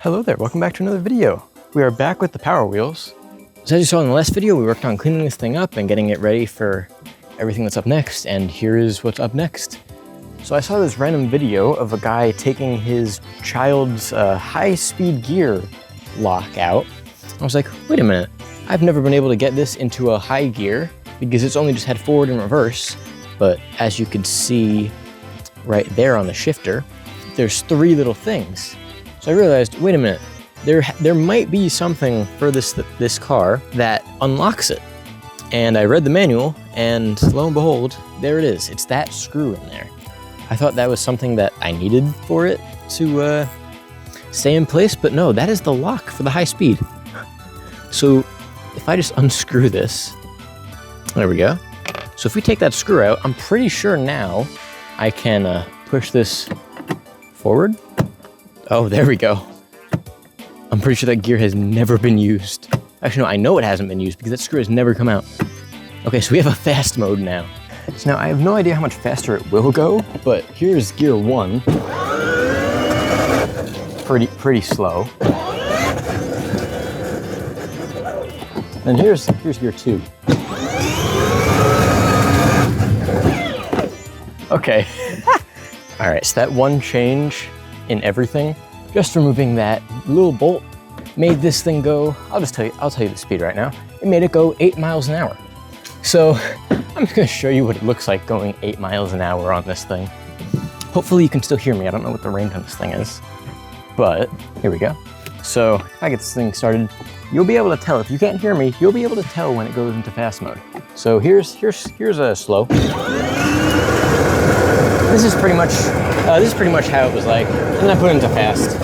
Hello there, welcome back to another video. We are back with the Power Wheels. So as you saw in the last video, we worked on cleaning this thing up and getting it ready for everything that's up next, and here is what's up next. So I saw this random video of a guy taking his child's high-speed gear lock out. I was like, wait a minute, I've never been able to get this into a high gear because it's only just had forward and reverse, but as you could see right there on the shifter, there's three little things. So I realized, wait a minute, there might be something for this car that unlocks it. And I read the manual, and lo and behold, there it is. It's that screw in there. I thought that was something that I needed for it to stay in place, but no, that is the lock for the high speed. So if I just unscrew this, there we go. So if we take that screw out, I'm pretty sure now I can push this forward. Oh, there we go. I'm pretty sure that gear has never been used. Actually, no, I know it hasn't been used because that screw has never come out. Okay, so we have a fast mode now. So now I have no idea how much faster it will go, but here's gear one. Pretty slow. And here's gear two. Okay. All right, so that one change in everything, just removing that little bolt made this thing go, I'll tell you the speed right now. It made it go 8 miles an hour. So I'm just gonna show you what it looks like going 8 miles an hour on this thing. Hopefully you can still hear me. I don't know what the range on this thing is, but here we go. So if I get this thing started, you'll be able to tell. If you can't hear me, you'll be able to tell when it goes into fast mode. So here's a slow. This is pretty much how it was like, and then I put it into fast.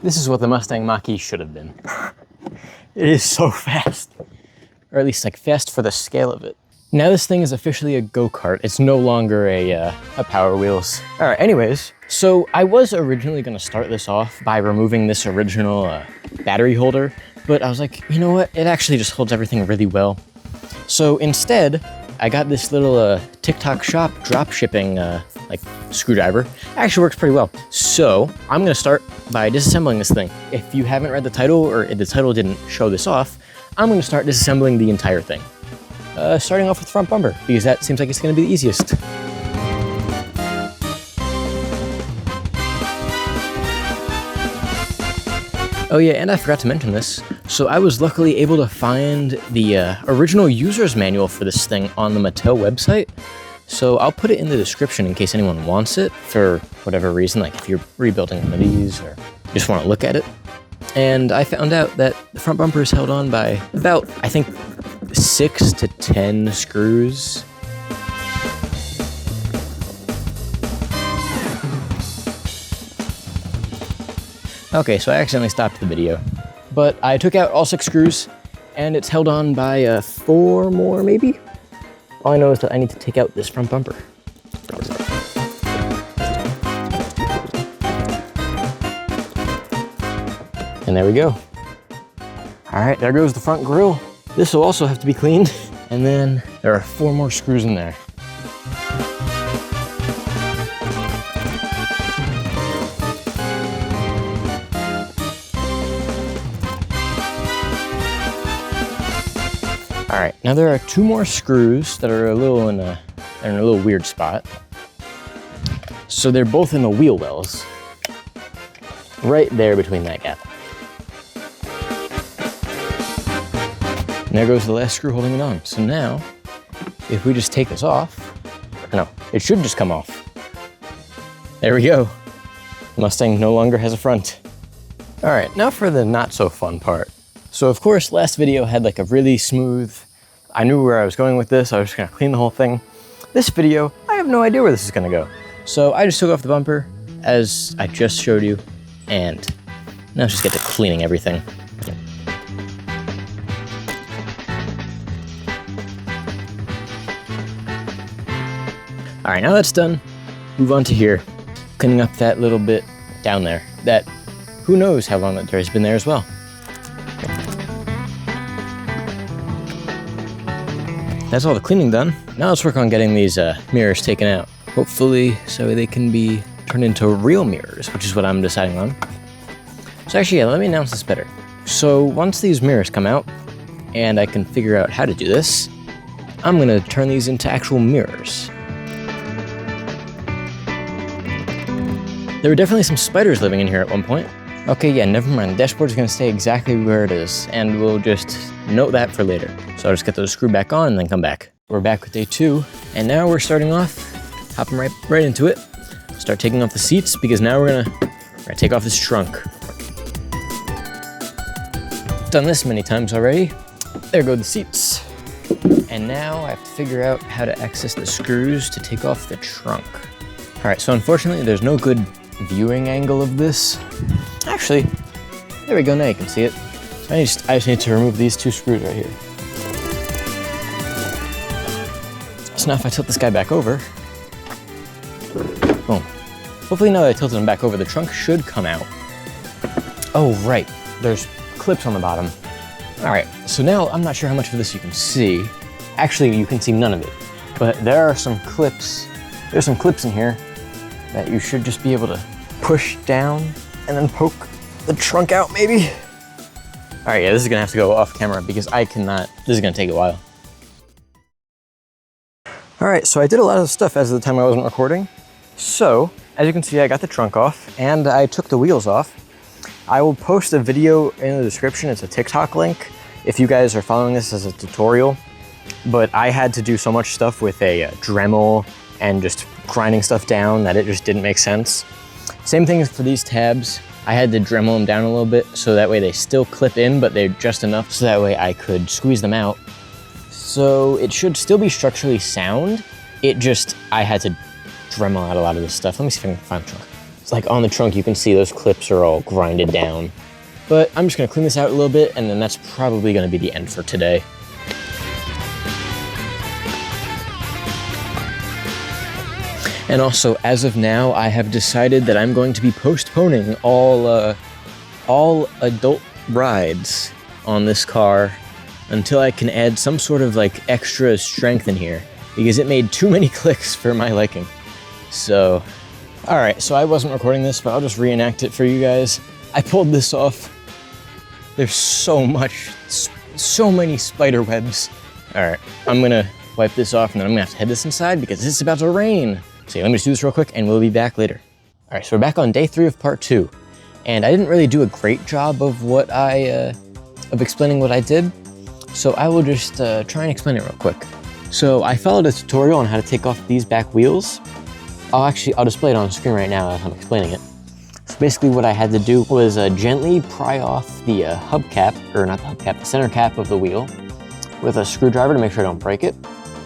This is what the Mustang Mach-E should have been. It is so fast. Or at least like fast for the scale of it. Now this thing is officially a go-kart. It's no longer a Power Wheels. All right, anyways, so I was originally gonna start this off by removing this original battery holder, but I was like, you know what? It actually just holds everything really well. So instead, I got this little TikTok shop drop shipping like screwdriver. It actually works pretty well. So I'm gonna start by disassembling this thing. If you haven't read the title, or if the title didn't show this off, I'm gonna start disassembling the entire thing. Starting off with the front bumper, because that seems like it's gonna be the easiest. Oh yeah, and I forgot to mention this. So I was luckily able to find the original user's manual for this thing on the Mattel website. So I'll put it in the description in case anyone wants it for whatever reason, like if you're rebuilding one of these or just want to look at it. And I found out that the front bumper is held on by about, I think, 6 to 10 screws. Okay, so I accidentally stopped the video, but I took out all 6 screws and it's held on by 4 more maybe? All I know is that I need to take out this front bumper. And there we go. All right, there goes the front grille. This will also have to be cleaned. And then there are 4 more screws in there. All right, now there are 2 more screws that are in a little weird spot. So they're both in the wheel wells, right there between that gap. And there goes the last screw holding it on. So now, if we just take this off, no, it should just come off. There we go. Mustang no longer has a front. All right, now for the not so fun part. So of course, last video had like a really smooth, I knew where I was going with this. I was just gonna clean the whole thing. This video, I have no idea where this is gonna go. So I just took off the bumper as I just showed you, and now let's just get to cleaning everything. All right, now that's done, move on to here, cleaning up that little bit down there. That, who knows how long that dirt has been there as well. That's all the cleaning done. Now let's work on getting these mirrors taken out. Hopefully, so they can be turned into real mirrors, which is what I'm deciding on. So actually, yeah, let me announce this better. So once these mirrors come out, and I can figure out how to do this, I'm gonna turn these into actual mirrors. There were definitely some spiders living in here at one point. Okay, yeah, never mind. The dashboard's gonna stay exactly where it is, and we'll just note that for later. So I'll just get those screwed back on and then come back. We're back with day 2, and now we're starting off, hopping right into it. Start taking off the seats, because now we're gonna take off this trunk. Done this many times already. There go the seats. And now I have to figure out how to access the screws to take off the trunk. All right, so unfortunately there's no good viewing angle of this. Actually, there we go, now you can see it. So I just need to remove these 2 screws right here. So now if I tilt this guy back over, boom. Hopefully now that I tilted him back over, the trunk should come out. Oh, right, there's clips on the bottom. All right, so now I'm not sure how much of this you can see. Actually, you can see none of it, but there are some clips. There's some clips in here that you should just be able to push down and then poke the trunk out maybe. All right, yeah, this is gonna have to go off camera because I cannot, this is gonna take a while. All right, so I did a lot of stuff as of the time I wasn't recording. So, as you can see, I got the trunk off and I took the wheels off. I will post a video in the description. It's a TikTok link if you guys are following this as a tutorial. But I had to do so much stuff with a Dremel and just grinding stuff down that it just didn't make sense. Same thing for these tabs. I had to Dremel them down a little bit so that way they still clip in, but they're just enough so that way I could squeeze them out. So it should still be structurally sound. It just, I had to Dremel out a lot of this stuff. Let me see if I can find the trunk. It's like on the trunk, you can see those clips are all grinded down. But I'm just gonna clean this out a little bit and then that's probably gonna be the end for today. And also, as of now, I have decided that I'm going to be postponing all adult rides on this car until I can add some sort of like extra strength in here because it made too many clicks for my liking. So, all right, so I wasn't recording this, but I'll just reenact it for you guys. I pulled this off. There's so many spider webs. All right, I'm gonna wipe this off and then I'm gonna have to head this inside because it's about to rain. So let me just do this real quick and we'll be back later. All right, so we're back on day 3 of part 2. And I didn't really do a great job of of explaining what I did. So I will just try and explain it real quick. So I followed a tutorial on how to take off these back wheels. I'll display it on the screen right now as I'm explaining it. So basically what I had to do was gently pry off the hubcap, or not the hubcap, the center cap of the wheel with a screwdriver to make sure I don't break it.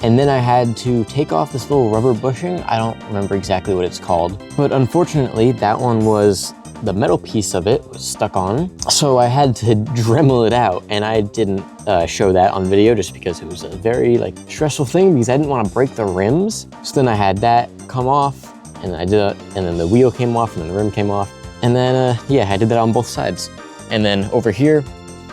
And then I had to take off this little rubber bushing. I don't remember exactly what it's called, but unfortunately that one was, the metal piece of it was stuck on. So I had to Dremel it out and I didn't show that on video just because it was a very stressful thing because I didn't want to break the rims. So then I had that come off and I did it, and then the wheel came off and then the rim came off. And then yeah, I did that on both sides. And then over here,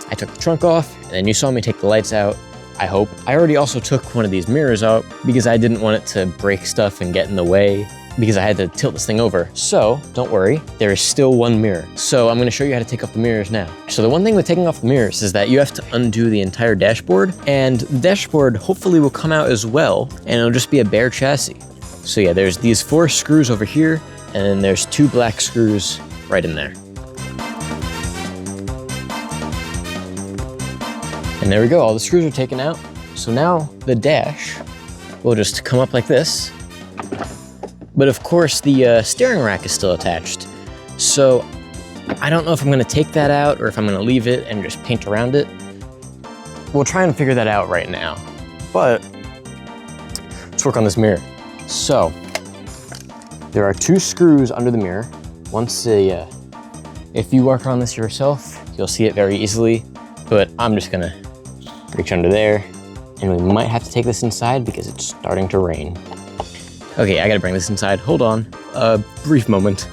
I took the trunk off and then you saw me take the lights out. I hope. I already also took one of these mirrors out because I didn't want it to break stuff and get in the way because I had to tilt this thing over. So don't worry, there is still one mirror. So I'm gonna show you how to take off the mirrors now. So the one thing with taking off the mirrors is that you have to undo the entire dashboard, and the dashboard hopefully will come out as well and it'll just be a bare chassis. So yeah, there's these 4 screws over here and then there's 2 black screws right in there. And there we go, all the screws are taken out. So now the dash will just come up like this. But of course the steering rack is still attached. So I don't know if I'm gonna take that out or if I'm gonna leave it and just paint around it. We'll try and figure that out right now. But let's work on this mirror. So there are 2 screws under the mirror. If you work on this yourself, you'll see it very easily, but I'm just gonna reach under there, and we might have to take this inside because it's starting to rain. Okay, I gotta bring this inside. Hold on, a brief moment.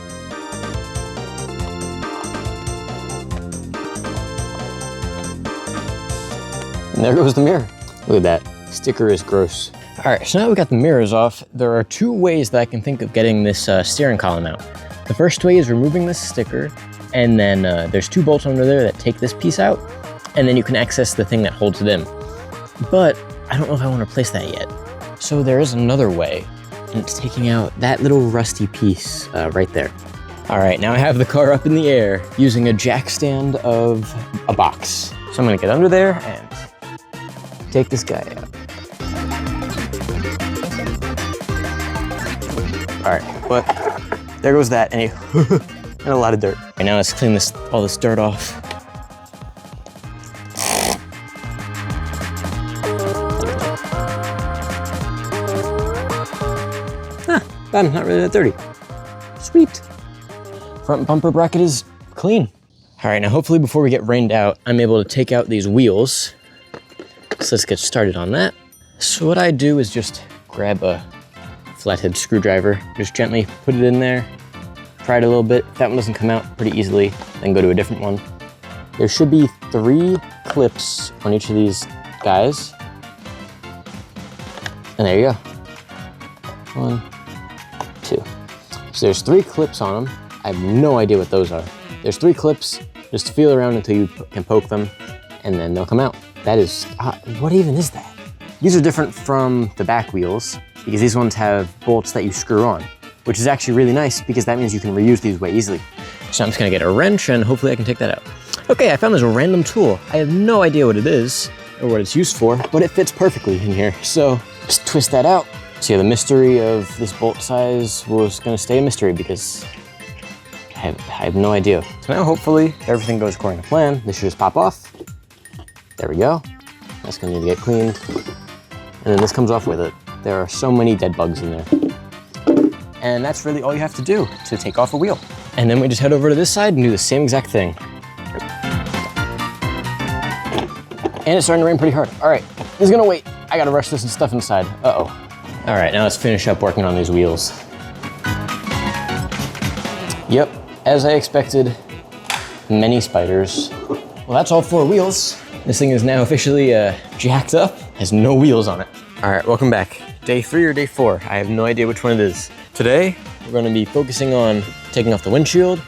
And there goes the mirror. Look at that, sticker is gross. All right, so now we got the mirrors off, there are two ways that I can think of getting this steering column out. The first way is removing this sticker, and then there's two bolts under there that take this piece out, and then you can access the thing that holds it in. But I don't know if I want to replace that yet. So there is another way, and it's taking out that little rusty piece right there. All right, now I have the car up in the air using a jack stand of a box. So I'm gonna get under there and take this guy out. All right, but there goes that, and a lot of dirt. Right now let's clean all this dirt off. Not really that dirty. Sweet. Front bumper bracket is clean. All right, now hopefully before we get rained out, I'm able to take out these wheels. So let's get started on that. So what I do is just grab a flathead screwdriver, just gently put it in there, pry it a little bit. If that one doesn't come out pretty easily, then go to a different one. There should be 3 clips on each of these guys. And there you go. 1, 2. So there's 3 clips on them. I have no idea what those are. There's 3 clips, just feel around until you can poke them, and then they'll come out. That is, what even is that? These are different from the back wheels because these ones have bolts that you screw on, which is actually really nice because that means you can reuse these way easily. So I'm just gonna get a wrench and hopefully I can take that out. Okay, I found this random tool. I have no idea what it is or what it's used for, but it fits perfectly in here. So just twist that out. So yeah, the mystery of this bolt size was gonna stay a mystery because I have no idea. So now hopefully everything goes according to plan. This should just pop off. There we go. That's gonna need to get cleaned. And then this comes off with it. There are so many dead bugs in there. And that's really all you have to do to take off a wheel. And then we just head over to this side and do the same exact thing. And it's starting to rain pretty hard. All right, this is gonna wait. I gotta rush this and stuff inside. Uh-oh. All right, now let's finish up working on these wheels. Yep, as I expected, many spiders. Well, that's all 4 wheels. This thing is now officially jacked up, has no wheels on it. All right, welcome back. Day 3 or day 4, I have no idea which one it is. Today, we're gonna be focusing on taking off the windshield,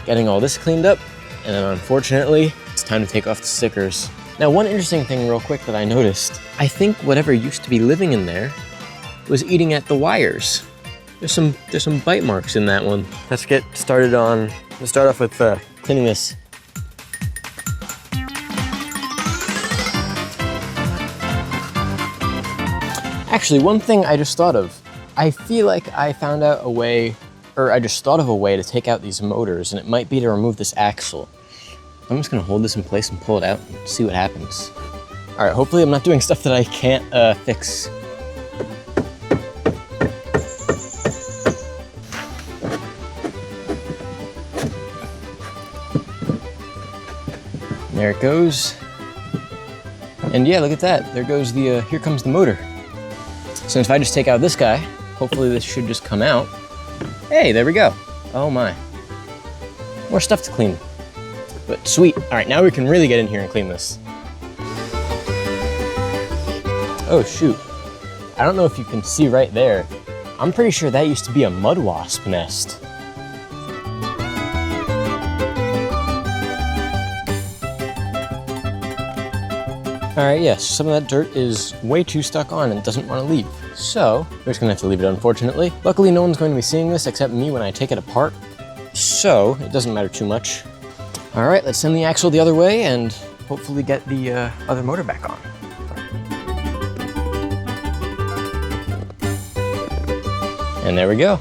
getting all this cleaned up, and then unfortunately, it's time to take off the stickers. Now, one interesting thing real quick that I noticed, I think whatever used to be living in there was eating at the wires. There's some bite marks in that one. Let's get started on, let's start off with cleaning this. Actually, one thing I just thought of, I feel like I found out a way, or I just thought of a way to take out these motors, and it might be to remove this axle. I'm just gonna hold this in place and pull it out and see what happens. All right, hopefully I'm not doing stuff that I can't fix. There it goes. And yeah, look at that. There goes the, here comes the motor. So if I just take out this guy, hopefully this should just come out. Hey, there we go. Oh my. More stuff to clean. But sweet. All right, now we can really get in here and clean this. Oh shoot. I don't know if you can see right there. I'm pretty sure that used to be a mud wasp nest. All right, yes, some of that dirt is way too stuck on and doesn't want to leave. So, we're just gonna have to leave it, unfortunately. Luckily, no one's going to be seeing this except me when I take it apart. So, it doesn't matter too much. All right, let's send the axle the other way and hopefully get the other motor back on. And there we go.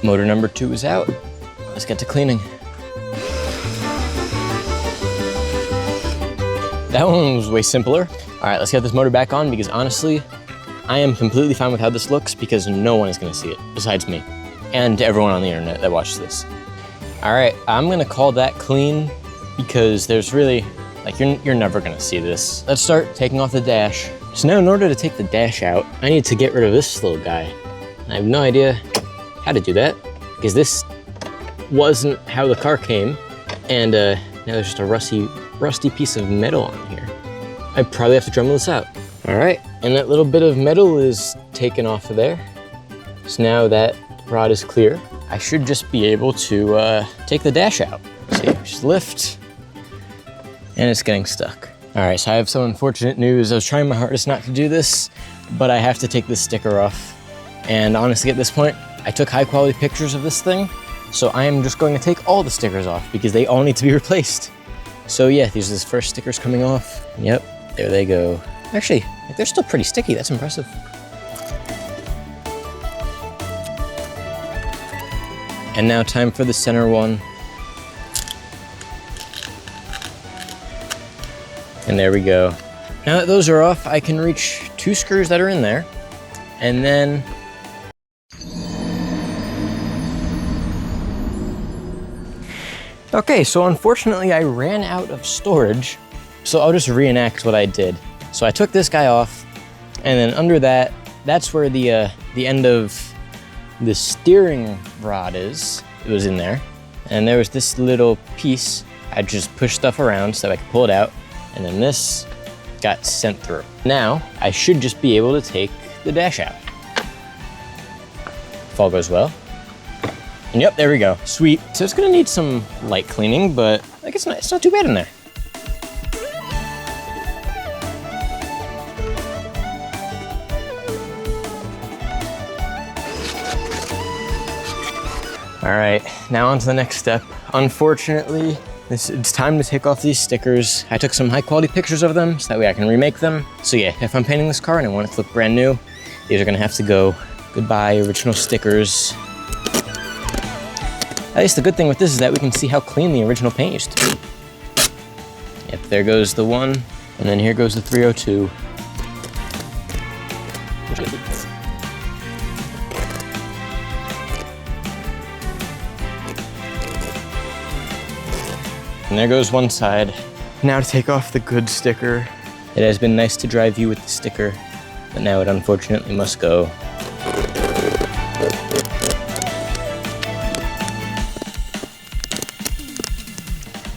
Motor number 2 is out. Let's get to cleaning. That one was way simpler. All right, let's get this motor back on because honestly, I am completely fine with how this looks because no one is gonna see it besides me and everyone on the internet that watches this. All right, I'm gonna call that clean because there's really, like, you're never gonna see this. Let's start taking off the dash. So now in order to take the dash out, I need to get rid of this little guy. I have no idea how to do that because this wasn't how the car came. And now there's just a rusty piece of metal on here. I probably have to Dremel this out. All right, and that little bit of metal is taken off of there. So now that rod is clear. I should just be able to take the dash out. See, just lift, and it's getting stuck. All right, so I have some unfortunate news. I was trying my hardest not to do this, but I have to take this sticker off. And honestly, at this point, I took high quality pictures of this thing, so I am just going to take all the stickers off because they all need to be replaced. So yeah, these are the first stickers coming off. Yep. There they go. Actually, they're still pretty sticky. That's impressive. And now time for the center one. And there we go. Now that those are off, I can reach 2 screws that are in there. And then okay, so unfortunately I ran out of storage. So I'll just reenact what I did. So I took this guy off, and then under that, that's where the end of the steering rod is. It was in there. And there was this little piece. I just pushed stuff around so I could pull it out, and then this got sent through. Now, I should just be able to take the dash out. If all goes well. And yep, there we go, sweet. So it's gonna need some light cleaning, but like it's not too bad in there. All right, now on to the next step. Unfortunately, it's time to take off these stickers. I took some high quality pictures of them so that way I can remake them. So yeah, if I'm painting this car and I want it to look brand new, these are gonna have to go. Goodbye, original stickers. At least the good thing with this is that we can see how clean the original paint used to be. Yep, there goes the 1, and then here goes the 302. And there goes one side. Now to take off the good sticker. It has been nice to drive you with the sticker, but now it unfortunately must go.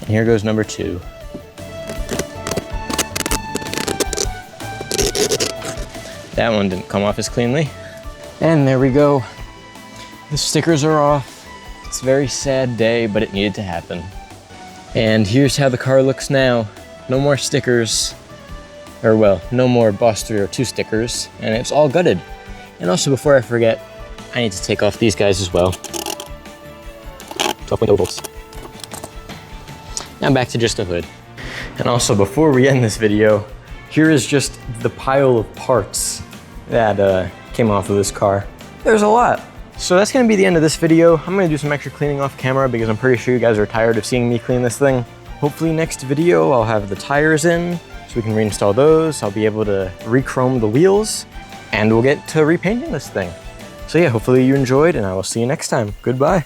And here goes number 2. That one didn't come off as cleanly. And there we go. The stickers are off. It's a very sad day, but it needed to happen. And here's how the car looks now. No more stickers, or well, no more Boss 302 stickers, and it's all gutted. And also, before I forget, I need to take off these guys as well. 12 window bolts. Now back to just a hood. And also, before we end this video, here is just the pile of parts that came off of this car. There's a lot. So that's gonna be the end of this video. I'm gonna do some extra cleaning off camera because I'm pretty sure you guys are tired of seeing me clean this thing. Hopefully next video, I'll have the tires in so we can reinstall those. I'll be able to re-chrome the wheels and we'll get to repainting this thing. So yeah, hopefully you enjoyed and I will see you next time. Goodbye.